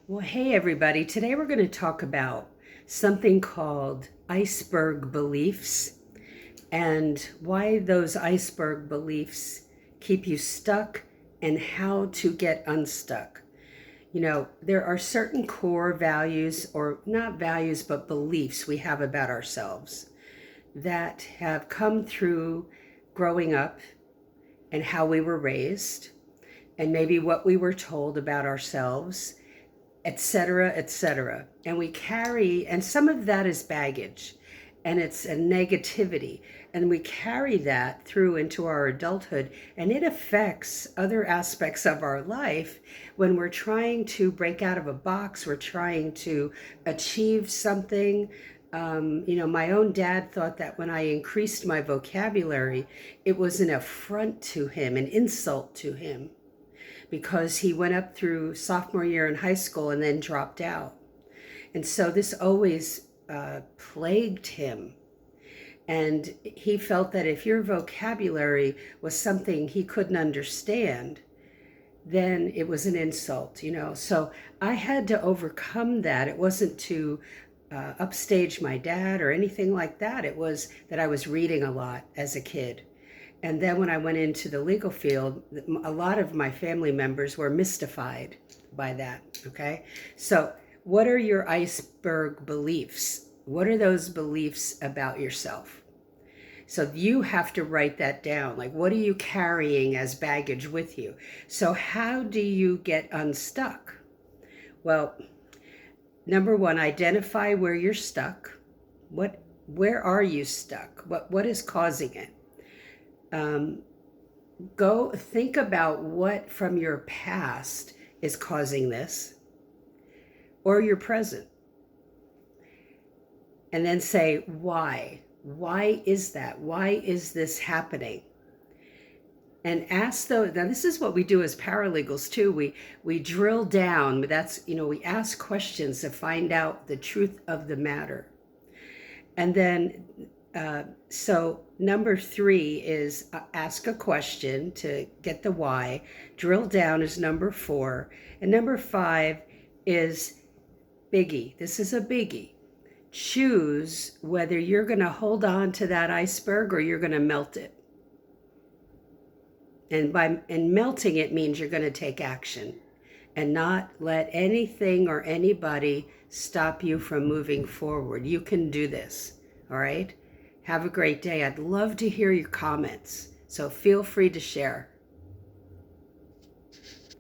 Well, hey everybody. Today we're going to talk about something called iceberg beliefs and why those iceberg beliefs keep you stuck and how to get unstuck. There are certain core values, or not values, but beliefs we have about ourselves that have come through growing up and how we were raised, and maybe what we were told about ourselves, etc., etc. And we carry, and some of that is baggage, and it's a negativity, and we carry that through into our adulthood, and it affects other aspects of our life. When we're trying to break out of a box, we're trying to achieve something. My own dad thought that when I increased my vocabulary, it was an affront to him, an insult to him, because he went up through sophomore year in high school and then dropped out. And so this always plagued him. And he felt that if your vocabulary was something he couldn't understand, then it was an insult. So I had to overcome that. It wasn't to upstage my dad or anything like that. It was that I was reading a lot as a kid. And then when I went into the legal field, a lot of my family members were mystified by that, okay? So what are your iceberg beliefs? What are those beliefs about yourself? So you have to write that down. Like, what are you carrying as baggage with you? So how do you get unstuck? Well, number one, identify where you're stuck. Where are you stuck? What is causing it? Go think about what from your past is causing this, or your present, and then say why. Why is that? Why is this happening? And ask those. Now, this is what we do as paralegals too. We drill down. We ask questions to find out the truth of the matter. And then so number 3 is ask a question to get the why. Drill down is number 4. And number 5 is biggie. This is a biggie. Choose whether you're going to hold on to that iceberg or you're going to melt it. And melting it means you're going to take action and not let anything or anybody stop you from moving forward. You can do this. All right? Have a great day. I'd love to hear your comments, so feel free to share.